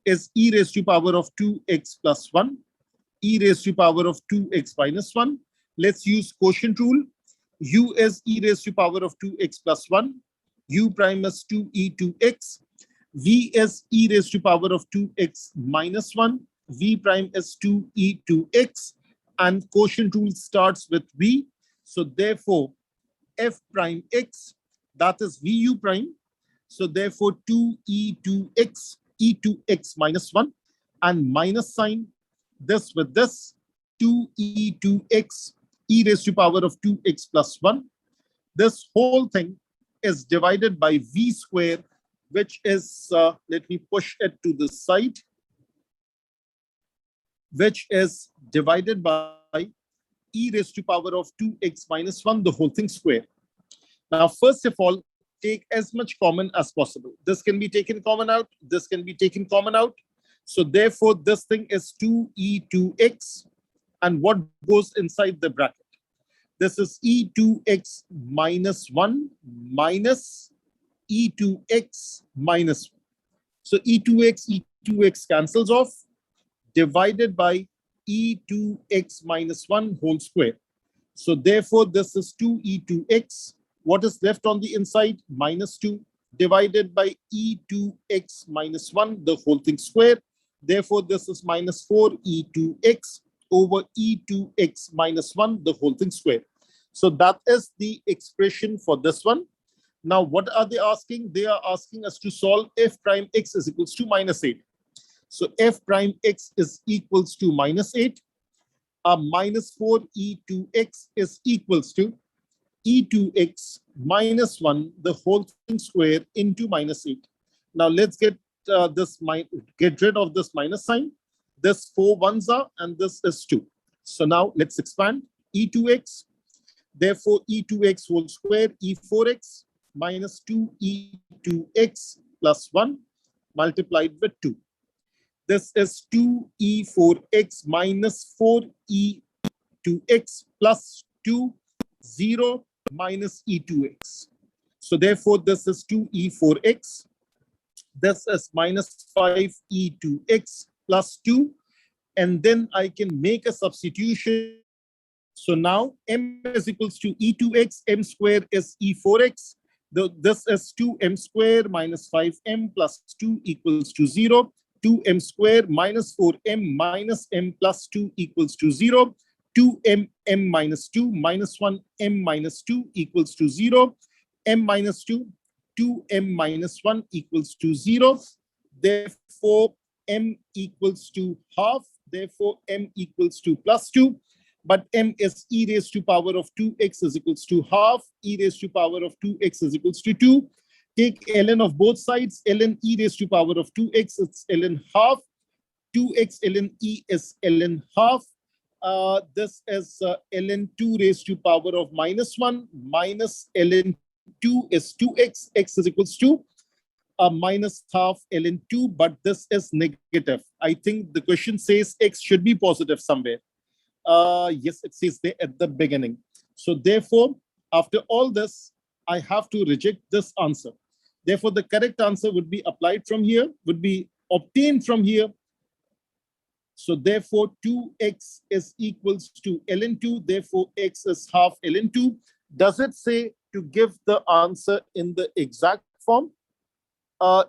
is e raised to power of 2x plus 1, e raised to power of 2x minus 1. Let's use quotient rule. U is e raised to power of 2x plus 1. U prime is 2e to x. V is e raised to power of 2x minus 1. V prime is 2e to x. And quotient rule starts with V. So therefore, f prime x, that is Vu prime. So therefore, 2e to x, e to x minus 1. And minus sign, this with this, 2e to x, e raised to power of 2x plus 1. This whole thing is divided by v square, which is, let me push it to the side, which is divided by e raised to power of 2x minus 1, the whole thing square. Now, first of all, take as much common as possible. This can be taken common out. This can be taken common out. So therefore, this thing is 2e to x. And what goes inside the bracket? This is e to x minus 1 minus e to x minus 1. So e to x cancels off, divided by e to x minus 1 whole square. So therefore, this is 2e to x. What is left on the inside? Minus 2, divided by e to x minus 1, the whole thing square. Therefore, this is minus 4e to x over e to x minus 1, the whole thing square. So that is the expression for this one. Now, what are they asking? They are asking us to solve f prime x is equals to minus 8. So f prime x is equals to minus 8. Minus 4e to x is equals to e to x minus 1, the whole thing square into minus 8. Now let's get get rid of this minus sign. This 4 ones are, and this is 2. So now let's expand e to x. Therefore, e to x whole square, e4x minus 2e to x plus 1 multiplied with 2. This is 2e4x minus 4e to x plus 2, 0 minus e to x. So therefore, this is 2e4x. This is minus 5e to x plus 2. And then I can make a substitution. So now m is equals to e to x, m square is e4x. This is 2m square minus 5m plus 2 equals to 0. 2m square minus 4m minus m plus 2 equals to 0. 2m m minus 2 minus 1 m minus 2 equals to 0. M minus 2, 2m minus 1 equals to 0. Therefore, m equals to half. Therefore, m equals to plus 2. But m is e raised to power of 2x is equals to half. E raised to power of 2x is equals to 2. Take ln of both sides. Ln e raised to power of 2x, it's ln half. 2x ln e is ln half. This is ln2 raised to power of -1 minus ln2 is 2x. X is equals to minus half ln2, but this is negative. I think the question says x should be positive somewhere. Yes, it says there at the beginning. So therefore, after all this, I have to reject this answer. Therefore, the correct answer would be applied from here, would be obtained from here. So therefore, 2x is equals to ln2. Therefore, x is half ln2. Does it say to give the answer in the exact form?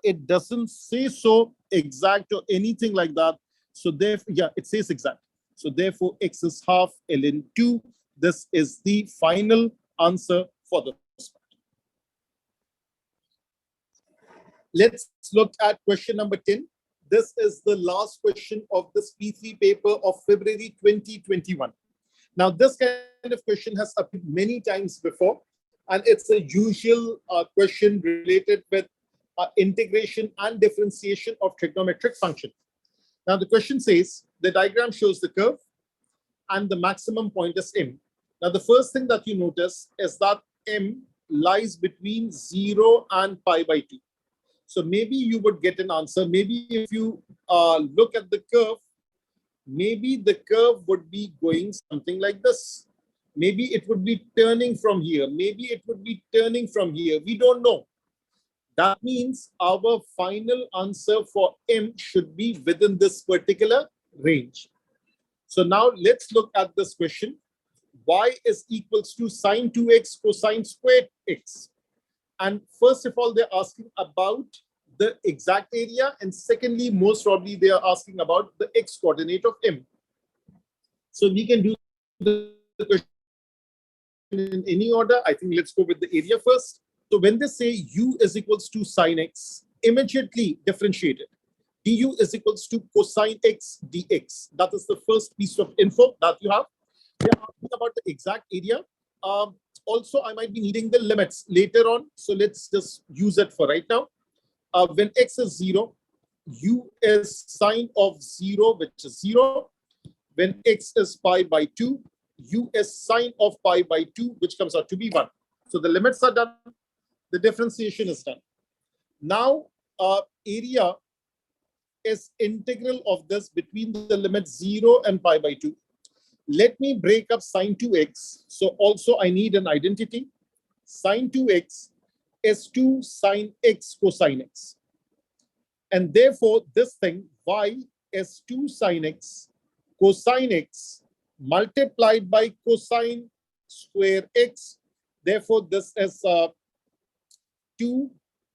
It doesn't say so exact or anything like that. So therefore, yeah, it says exact. So therefore, x is half ln2. This is the final answer for the first part. Let's look at question number 10. This is the last question of this P3 paper of February 2021. Now, this kind of question has appeared many times before, and it's a usual question related with integration and differentiation of trigonometric function. Now, the question says the diagram shows the curve and the maximum point is m. Now, the first thing that you notice is that m lies between 0 and pi by 2. So maybe you would get an answer. Maybe if you look at the curve, maybe the curve would be going something like this. Maybe it would be turning from here. Maybe it would be turning from here. We don't know. That means our final answer for m should be within this particular range. So now let's look at this question. Y is equals to sine 2x cosine squared x. And first of all, they're asking about the exact area. And secondly, most probably, they are asking about the x coordinate of m. So we can do the question in any order. I think let's go with the area first. So when they say u is equals to sine x, immediately differentiate it. Du is equals to cosine x dx. That is the first piece of info that you have. They're asking about the exact area. Also, I might be needing the limits later on. So let's just use it for right now. When x is 0, u is sine of 0, which is 0. When x is pi by 2, u is sine of pi by 2, which comes out to be 1. So the limits are done. The differentiation is done. Now, area is integral of this between the limits 0 and pi by 2. Let me break up sine 2x. So also I need an identity. Sine 2x is 2 sine x cosine x. And therefore, this thing, y is 2 sine x cosine x multiplied by cosine square x. Therefore, this is 2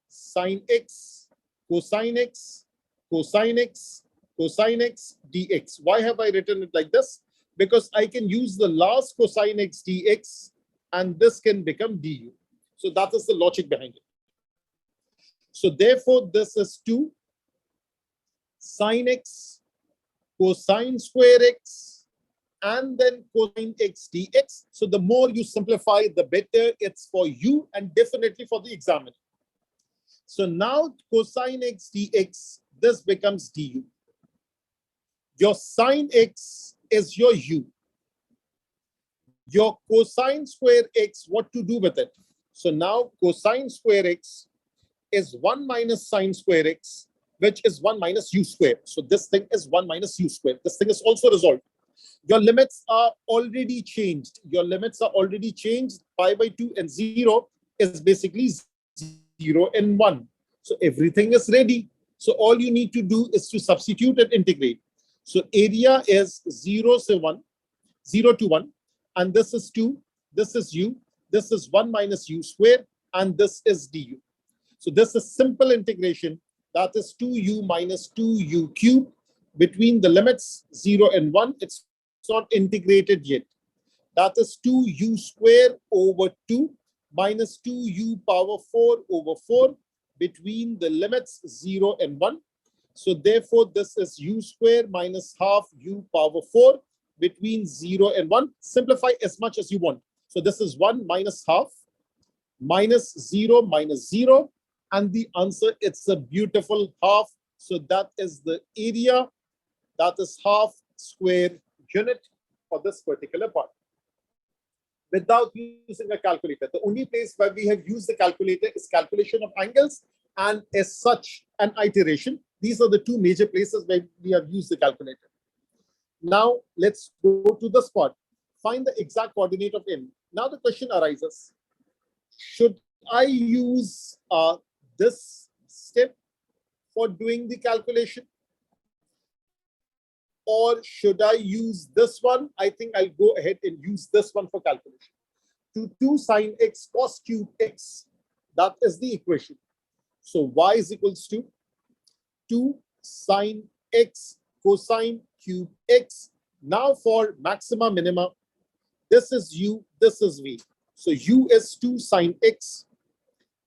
sine x cosine x cosine x cosine x dx. Why have I written it like this? Because I can use the last cosine x dx and this can become du. So that is the logic behind it. So therefore, this is 2 sine x cosine square x and then cosine x dx. So the more you simplify, the better it's for you and definitely for the examiner. So now cosine x dx, this becomes du. Your sine x is your u. Your cosine square x, what to do with it? So now cosine square x is 1 minus sine square x, which is 1 minus u square. So this thing is 1 minus u square. This thing is also resolved. Your limits are already changed. Your limits are already changed. Pi by 2 and 0 is basically 0 and 1. So everything is ready. So all you need to do is to substitute and integrate. So area is 0 to 1, and this is 2, this is u, this is 1 minus u square, and this is du. So this is simple integration. That is 2u minus 2u cube between the limits 0 and 1. It's not integrated yet. That is 2u square over 2 minus 2u power 4 over 4 between the limits 0 and 1. So therefore, this is u square minus half u power 4 between 0 and 1. Simplify as much as you want. So this is 1 minus half minus 0 minus 0. And the answer, it's a beautiful half. So that is the area. That is half square unit. for this particular part without using a calculator. The only place where we have used the calculator is calculation of angles and as such an iteration. These are the two major places where we have used the calculator. Now let's go to the spot. Find the exact coordinate of n. Now the question arises, should I use this step for doing the calculation? Or should I use this one? I think I'll go ahead and use this one for calculation. To 2 sine x cos cube x, that is the equation. So y is equals to 2 sine x cosine cube x. Now for maxima minima, this is u, this is v. So u is 2 sine x,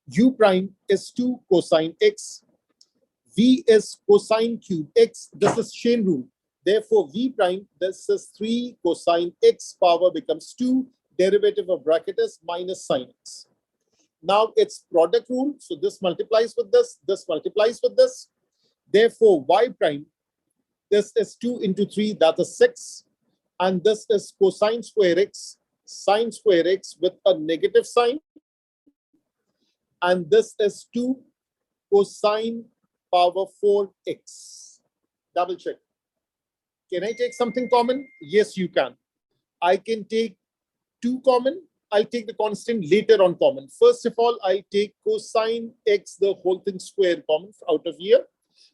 u prime is 2 cosine x, v is cosine cube x. This is chain rule. Therefore, v prime, this is 3 cosine x power becomes 2. Derivative of bracket is minus sine x. Now it's product rule. So this multiplies with this multiplies with this. Therefore, y prime, this is 2 into 3, that is 6. And this is cosine square x, sine square x with a negative sign. And this is 2 cosine power 4x. Double check. Can I take something common? Yes, you can. I can take 2 common. I'll take the constant later on common. First of all, I'll take cosine x, the whole thing square common out of here.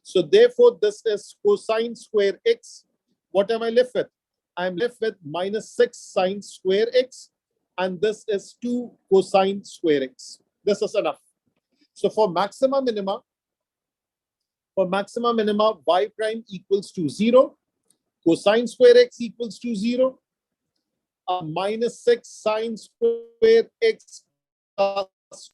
So therefore, this is cosine square x. What am I left with? I'm left with minus 6 sine square x. And this is 2 cosine square x. This is enough. So for maxima minima, y prime equals to 0. Cosine square x equals to 0. Minus 6 sine square x plus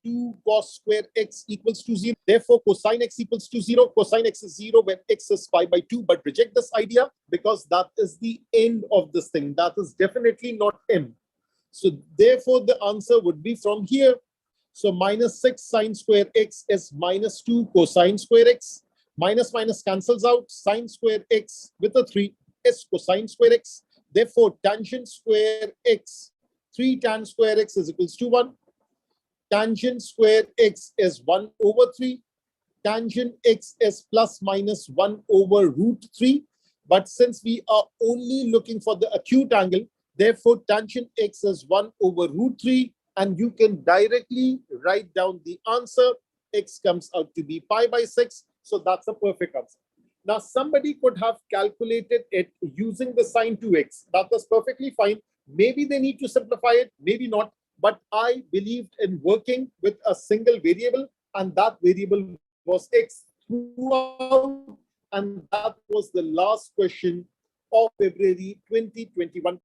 2 cos square x equals to 0. Therefore, cosine x equals to 0. Cosine x is 0 when x is pi by 2. But reject this idea because that is the end of this thing. That is definitely not m. So therefore, the answer would be from here. So minus 6 sine square x is minus 2 cosine square x. Minus minus cancels out. Sine square x with a 3 is cosine square x. Therefore, tangent square x, 3 tan square x is equals to 1. Tangent square x is 1 over 3. Tangent x is plus minus 1 over root 3. But since we are only looking for the acute angle, therefore, tangent x is 1 over root 3. And you can directly write down the answer. X comes out to be pi by 6. So that's a perfect answer. Now, somebody could have calculated it using the sine 2x. That was perfectly fine. Maybe they need to simplify it, maybe not. But I believed in working with a single variable, and that variable was x throughout. And that was the last question of February 2021.